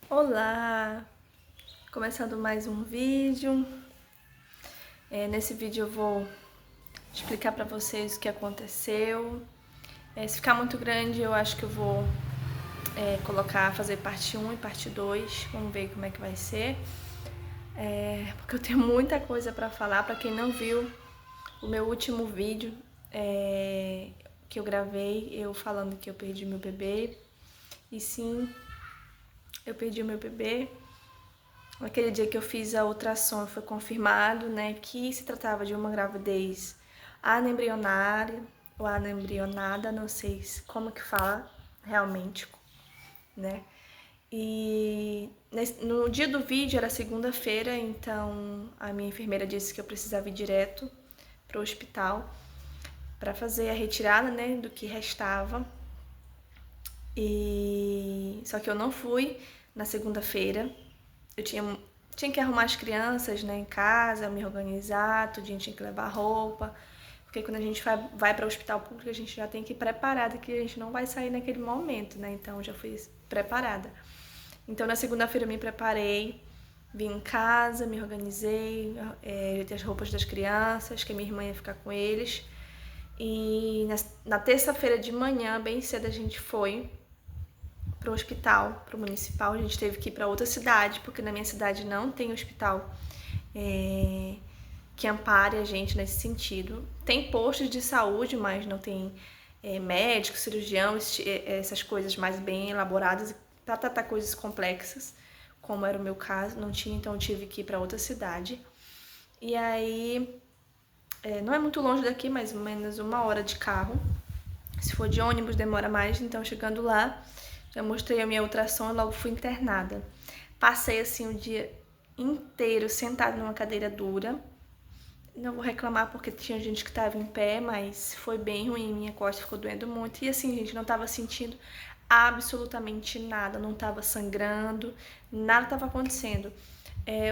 Olá! Começando mais um vídeo. Nesse vídeo eu vou explicar para vocês o que aconteceu. Se ficar muito grande, eu acho que eu vou fazer parte 1 e parte 2. Vamos ver como é que vai ser. Porque eu tenho muita coisa para falar. Para quem não viu o meu último vídeo que eu gravei, eu falando que eu perdi meu bebê. E sim, eu perdi o meu bebê. Naquele dia que eu fiz a ultrassom, foi confirmado, né, que se tratava de uma gravidez anembrionária ou anembrionada, não sei como que fala realmente, né? E no dia do vídeo era segunda-feira, então a minha enfermeira disse que eu precisava ir direto para o hospital para fazer a retirada, né, do que restava. E só que eu não fui na segunda-feira. Eu tinha que arrumar as crianças, né, em casa, me organizar, tudinho, tinha que levar roupa. Porque quando a gente vai para o hospital público, a gente já tem que ir preparada, que a gente não vai sair naquele momento, né? Então eu já fui preparada. Então na segunda-feira eu me preparei, vim em casa, me organizei, as roupas das crianças, que a minha irmã ia ficar com eles. E na terça-feira de manhã, bem cedo, a gente foi para o hospital, para o municipal. A gente teve que ir para outra cidade, porque na minha cidade não tem hospital que ampare a gente nesse sentido. Tem postos de saúde, mas não tem médico, cirurgião, essas coisas mais bem elaboradas para tratar coisas complexas, como era o meu caso, não tinha, então eu tive que ir para outra cidade. E aí, não é muito longe daqui, mais ou menos 1 hora de carro. Se for de ônibus, demora mais, então chegando lá, já mostrei a minha ultrassom e logo fui internada. Passei assim o dia inteiro sentada numa cadeira dura. Não vou reclamar porque tinha gente que estava em pé, mas foi bem ruim, minha costa ficou doendo muito. E assim, gente, não estava sentindo absolutamente nada, não estava sangrando, nada estava acontecendo.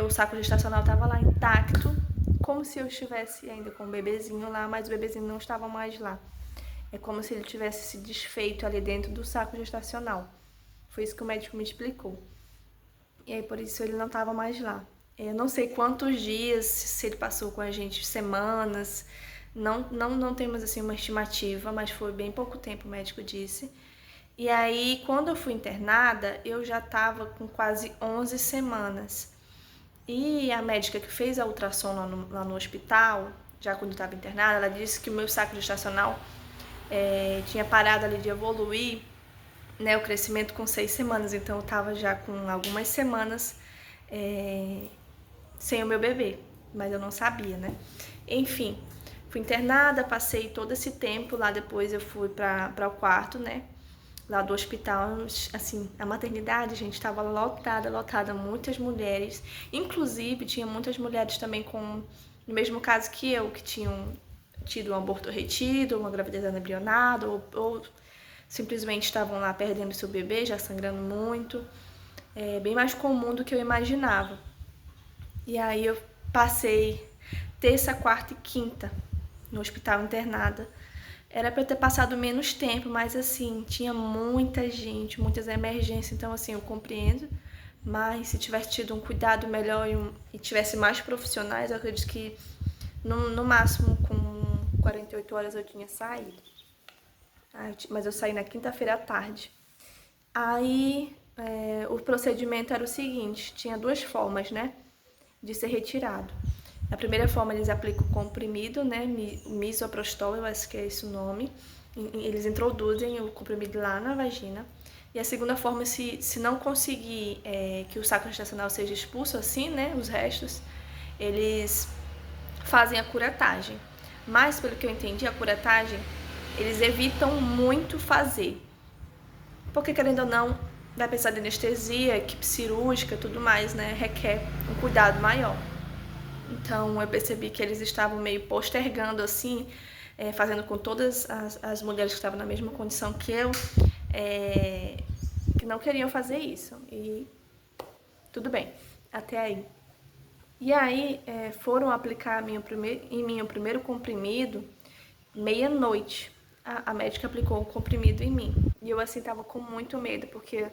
O saco gestacional estava lá intacto, como se eu estivesse ainda com o bebezinho lá, mas o bebezinho não estava mais lá. É como se ele tivesse se desfeito ali dentro do saco gestacional. Foi isso que o médico me explicou. E aí por isso ele não estava mais lá. Eu não sei quantos dias, se ele passou com a gente, semanas. Não temos assim uma estimativa, mas foi bem pouco tempo, o médico disse. E aí, quando eu fui internada, eu já estava com quase 11 semanas. E a médica que fez a ultrassom lá no hospital, já quando eu estava internada, ela disse que o meu saco gestacional tinha parado ali de evoluir, né, o crescimento com 6 semanas, então eu tava já com algumas semanas sem o meu bebê, mas eu não sabia, né? Enfim, fui internada, passei todo esse tempo lá, depois eu fui para o quarto, né, lá do hospital. Assim, a maternidade, gente, estava lotada, muitas mulheres, inclusive tinha muitas mulheres também no mesmo caso que eu, que tinham tido um aborto retido, uma gravidez anembrionada, ou simplesmente estavam lá perdendo seu bebê, já sangrando muito. É bem mais comum do que eu imaginava. E aí eu passei terça, quarta e quinta no hospital internada. Era para eu ter passado menos tempo, mas assim, tinha muita gente, muitas emergências, então assim, eu compreendo. Mas se tivesse tido um cuidado melhor e tivesse mais profissionais, eu acredito que no máximo com 48 horas eu tinha saído. Mas eu saí na quinta-feira à tarde. Aí o procedimento era o seguinte, tinha 2 formas, né, de ser retirado. A primeira forma eles aplicam o comprimido, né, misoprostol, eu acho que é esse o nome. Eles introduzem o comprimido lá na vagina. E a segunda forma, se não conseguir que o saco gestacional seja expulso assim, né, os restos, eles fazem a curetagem. Mas, pelo que eu entendi, a curetagem eles evitam muito fazer. Porque, querendo ou não, vai precisar de anestesia, equipe cirúrgica, tudo mais, né? Requer um cuidado maior. Então, eu percebi que eles estavam meio postergando, assim, fazendo com todas as mulheres que estavam na mesma condição que eu, que não queriam fazer isso. E tudo bem, até aí. E aí, foram aplicar em mim o primeiro comprimido meia-noite. A médica aplicou o comprimido em mim. E eu, assim, tava com muito medo, porque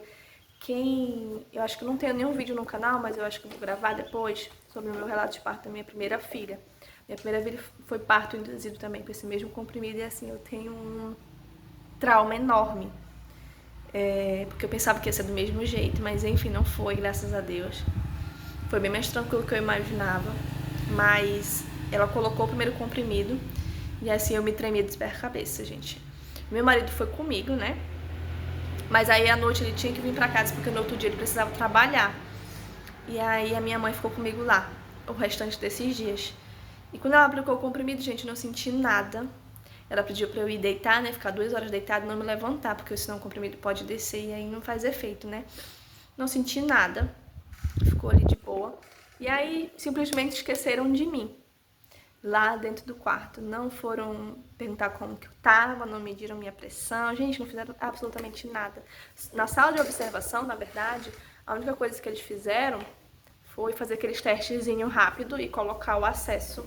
Eu acho que não tenho nenhum vídeo no canal, mas eu acho que eu vou gravar depois sobre o meu relato de parto da minha primeira filha. Minha primeira filha foi parto induzido também com esse mesmo comprimido e assim, eu tenho um trauma enorme. Porque eu pensava que ia ser do mesmo jeito, mas enfim, não foi, graças a Deus. Foi bem mais tranquilo do que eu imaginava, mas ela colocou o primeiro comprimido e assim eu me tremia de pé a cabeça, gente. Meu marido foi comigo, né? Mas aí à noite ele tinha que vir pra casa porque no outro dia ele precisava trabalhar. E aí a minha mãe ficou comigo lá o restante desses dias. E quando ela aplicou o comprimido, gente, eu não senti nada. Ela pediu pra eu ir deitar, né? Ficar 2 horas deitada e não me levantar, porque senão o comprimido pode descer e aí não faz efeito, né? Não senti nada. Ficou ali de boa. E aí simplesmente esqueceram de mim. Lá dentro do quarto. Não foram perguntar como que eu tava, não mediram minha pressão. Gente, não fizeram absolutamente nada. Na sala de observação, na verdade, a única coisa que eles fizeram foi fazer aqueles testezinho rápido e colocar o acesso,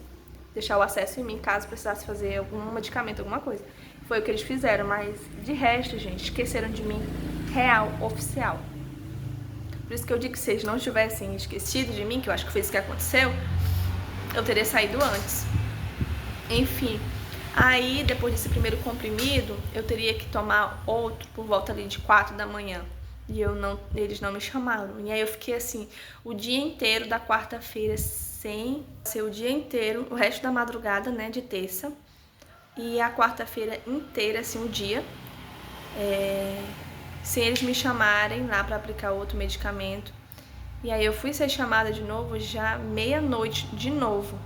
deixar o acesso em mim caso precisasse fazer algum medicamento, alguma coisa. Foi o que eles fizeram, mas de resto, gente, esqueceram de mim real, oficial. Por isso que eu digo que se eles não tivessem esquecido de mim, que eu acho que foi isso que aconteceu, eu teria saído antes. Enfim, aí depois desse primeiro comprimido, eu teria que tomar outro por volta ali de 4 da manhã. E eles não me chamaram. E aí eu fiquei assim, o dia inteiro da quarta-feira sem ser o dia inteiro, o resto da madrugada, né, de terça. E a quarta-feira inteira, assim, o dia, sem eles me chamarem lá pra aplicar outro medicamento. E aí eu fui ser chamada de novo já meia-noite de novo,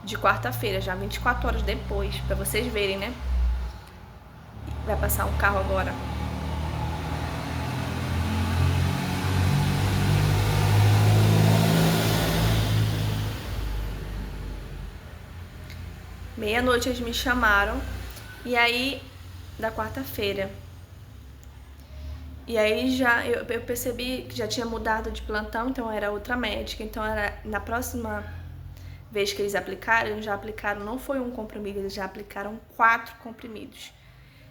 de quarta-feira, já 24 horas depois, pra vocês verem, né? Vai passar um carro agora. Meia-noite eles me chamaram, e aí, da quarta-feira. E aí eu percebi que já tinha mudado de plantão, então era outra médica, então era na próxima vez que eles aplicaram, eles já aplicaram, não foi um comprimido, eles já aplicaram 4 comprimidos.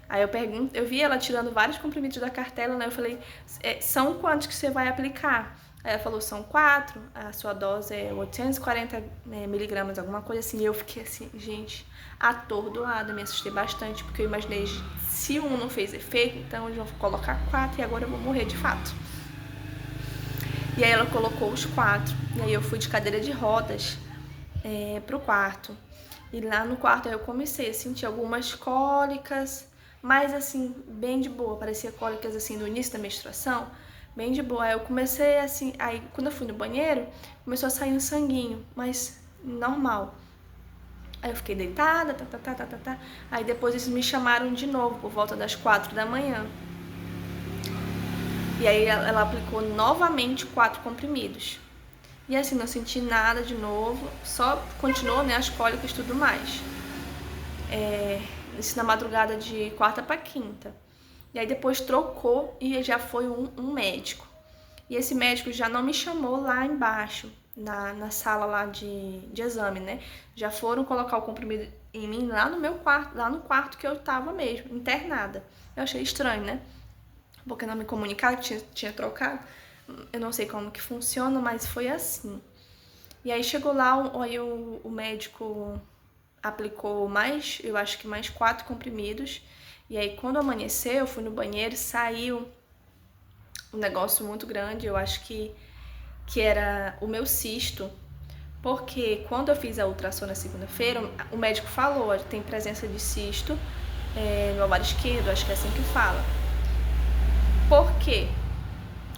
Aí eu vi ela tirando vários comprimidos da cartela, né? Eu falei, são quantos que você vai aplicar? Aí ela falou, são 4, a sua dose é 840 miligramas, alguma coisa assim. E eu fiquei assim, gente, atordoada, me assustei bastante, porque eu imaginei, se um não fez efeito, então eles vão colocar 4 e agora eu vou morrer de fato. E aí ela colocou os 4, e aí eu fui de cadeira de rodas pro quarto. E lá no quarto eu comecei a sentir algumas cólicas, mas assim, bem de boa, parecia cólicas assim no início da menstruação, bem de boa. Aí eu comecei assim, aí quando eu fui no banheiro, começou a sair um sanguinho, mas normal. Aí eu fiquei deitada, Aí depois eles me chamaram de novo, por volta das 4 da manhã. E aí ela aplicou novamente 4 comprimidos. E assim, não senti nada de novo, só continuou, né, as cólicas e tudo mais. Isso na madrugada de quarta para quinta. E aí depois trocou e já foi um médico. E esse médico já não me chamou lá embaixo, na sala lá de exame, né? Já foram colocar o comprimido em mim lá no meu quarto, lá no quarto que eu tava mesmo, internada. Eu achei estranho, né? Porque não me comunicaram que tinha trocado. Eu não sei como que funciona, mas foi assim. E aí chegou lá, aí o médico aplicou mais, eu acho que mais 4 comprimidos. E aí quando amanheceu, eu fui no banheiro, saiu um negócio muito grande, eu acho que era o meu cisto. Porque quando eu fiz a ultrassom na segunda-feira, o médico falou, tem presença de cisto no ovário esquerdo, acho que é assim que fala. Por quê?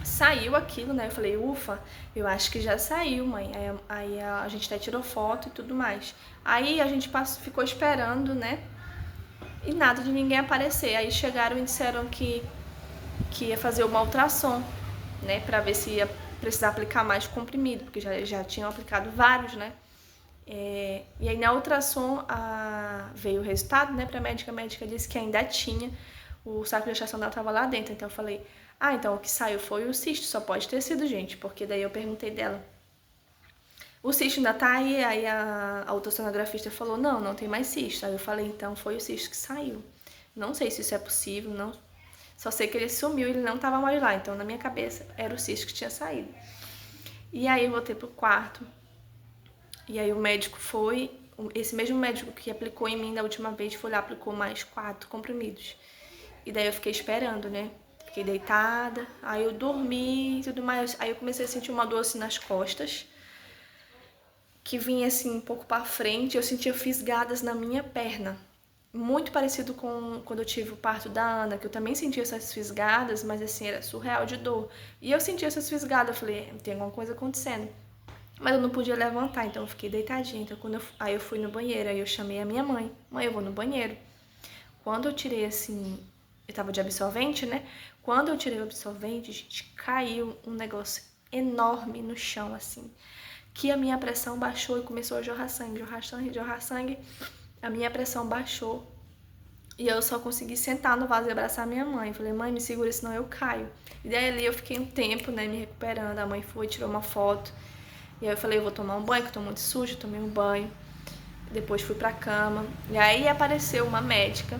Saiu aquilo, né? Eu falei, ufa, eu acho que já saiu, mãe. Aí a gente até tirou foto e tudo mais. Aí a gente ficou esperando, né? E nada de ninguém aparecer. Aí chegaram e disseram que ia fazer uma ultrassom, né? Pra ver se ia precisar aplicar mais comprimido, porque já tinham aplicado vários, né? E aí na ultrassom veio o resultado, né, pra médica. A médica disse que ainda tinha, o saco de gestação dela tava lá dentro. Então eu falei, então o que saiu foi o cisto, só pode ter sido, gente, porque daí eu perguntei dela, o cisto ainda tá aí? Aí a ultrassonografista falou, não tem mais cisto. Aí eu falei, então foi o cisto que saiu. Não sei se isso é possível, não. Só sei que ele sumiu e ele não tava mais lá. Então, na minha cabeça, era o cisto que tinha saído. E aí, eu voltei pro quarto. E aí, o médico foi... Esse mesmo médico que aplicou em mim da última vez foi lá, aplicou mais 4 comprimidos. E daí, eu fiquei esperando, né? Fiquei deitada. Aí, eu dormi e tudo mais. Aí, eu comecei a sentir uma dor assim nas costas, que vinha assim um pouco pra frente. Eu sentia fisgadas na minha perna. Muito parecido com quando eu tive o parto da Ana, que eu também sentia essas fisgadas, mas assim, era surreal de dor. E eu sentia essas fisgadas, eu falei, tem alguma coisa acontecendo. Mas eu não podia levantar, então eu fiquei deitadinha. Então, aí eu fui no banheiro, aí eu chamei a minha mãe. Mãe, eu vou no banheiro. Quando eu tirei assim, eu tava de absorvente, né? Quando eu tirei o absorvente, gente, caiu um negócio enorme no chão, assim. Que a minha pressão baixou e começou a jorrar sangue, jorrar sangue, jorrar sangue. A minha pressão baixou e eu só consegui sentar no vaso e abraçar minha mãe. Falei, mãe, me segura, senão eu caio. E daí ali eu fiquei um tempo, né, me recuperando. A mãe foi, tirou uma foto. E aí eu falei, eu vou tomar um banho, que eu tô muito suja, tomei um banho. Depois fui pra cama. E aí apareceu uma médica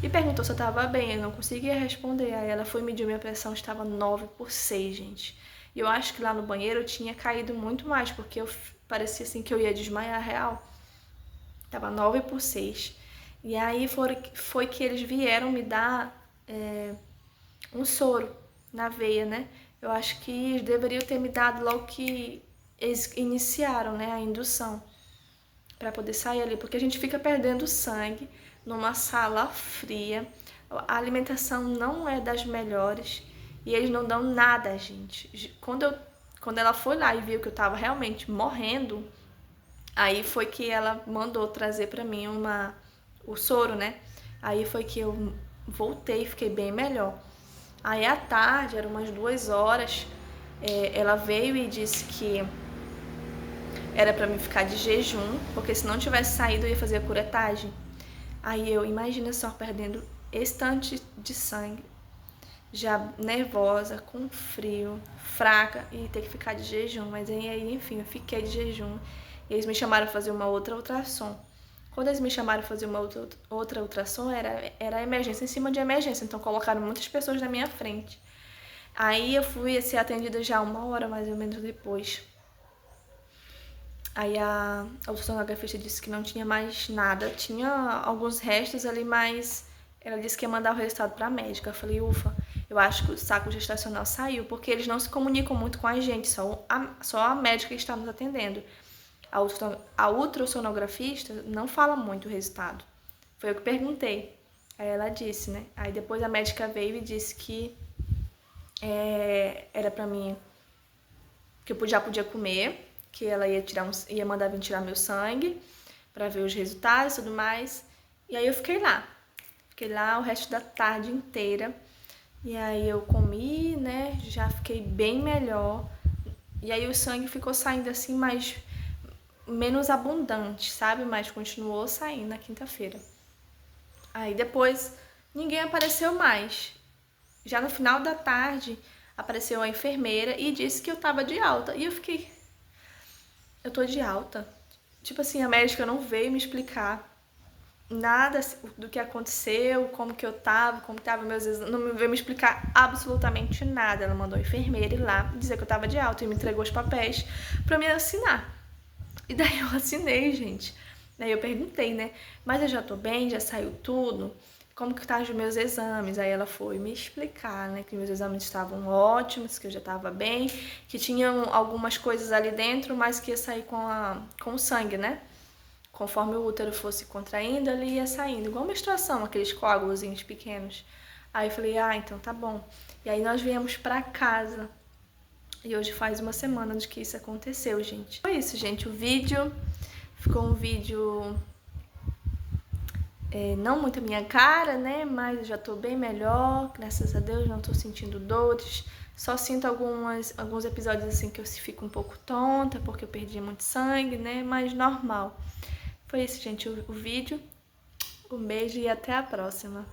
e perguntou se eu tava bem. Eu não conseguia responder. Aí ela foi medir minha pressão, estava 9/6, gente. E eu acho que lá no banheiro eu tinha caído muito mais, porque eu parecia assim que eu ia desmaiar real. Tava 9/6. E aí foi que eles vieram me dar um soro na veia, né? Eu acho que eles deveriam ter me dado logo que eles iniciaram, né, a indução, para poder sair ali, porque a gente fica perdendo sangue numa sala fria, a alimentação não é das melhores e eles não dão nada a gente. Quando ela foi lá e viu que eu tava realmente morrendo, aí foi que ela mandou trazer pra mim o soro, né? Aí foi que eu voltei e fiquei bem melhor. Aí à tarde, eram umas 2 horas, ela veio e disse que era pra mim ficar de jejum, porque se não tivesse saído eu ia fazer a curetagem. Aí eu, imagina só, perdendo esse tanto de sangue, já nervosa, com frio, fraca e ter que ficar de jejum. Mas aí, enfim, eu fiquei de jejum. E eles me chamaram a fazer uma outra ultrassom. Quando eles me chamaram a fazer uma outra ultrassom, era emergência em cima de emergência. Então colocaram muitas pessoas na minha frente. Aí eu fui ser atendida já 1 hora mais ou menos depois. Aí a ultrassonografista disse que não tinha mais nada. Tinha alguns restos ali, mas ela disse que ia mandar o resultado para a médica. Eu falei, ufa, eu acho que o saco gestacional saiu, porque eles não se comunicam muito com a gente, só a médica que está nos atendendo. A ultrassonografista não fala muito o resultado. Foi eu que perguntei. Aí ela disse, né? Aí depois a médica veio e disse que era pra mim, que eu já podia comer, que ela ia mandar vir tirar meu sangue pra ver os resultados e tudo mais. E aí eu fiquei lá. Fiquei lá o resto da tarde inteira. E aí eu comi, né? Já fiquei bem melhor. E aí o sangue ficou saindo assim, mais menos abundante, sabe? Mas continuou saindo na quinta-feira. Aí depois ninguém apareceu mais. Já no final da tarde apareceu a enfermeira e disse que eu tava de alta. E eu fiquei, eu tô de alta? Tipo assim, a médica não veio me explicar nada do que aconteceu, como que eu tava, como que tava meus exames, não veio me explicar absolutamente nada. Ela mandou a enfermeira ir lá dizer que eu tava de alta e me entregou os papéis pra me assinar. E daí eu assinei, gente. Daí eu perguntei, né? Mas eu já tô bem, já saiu tudo? Como que tá os meus exames? Aí ela foi me explicar, né? Que meus exames estavam ótimos, que eu já tava bem, que tinham algumas coisas ali dentro, mas que ia sair com o sangue, né? Conforme o útero fosse contraindo, ele ia saindo. Igual menstruação, aqueles coágulozinhos pequenos. Aí eu falei, então tá bom. E aí nós viemos pra casa. E hoje faz 1 semana de que isso aconteceu, gente. Foi isso, gente. O vídeo ficou um vídeo não muito a minha cara, né? Mas eu já tô bem melhor, graças a Deus, não tô sentindo dores. Só sinto alguns episódios assim que eu fico um pouco tonta, porque eu perdi muito sangue, né? Mas normal. Foi isso, gente, o vídeo. Um beijo e até a próxima.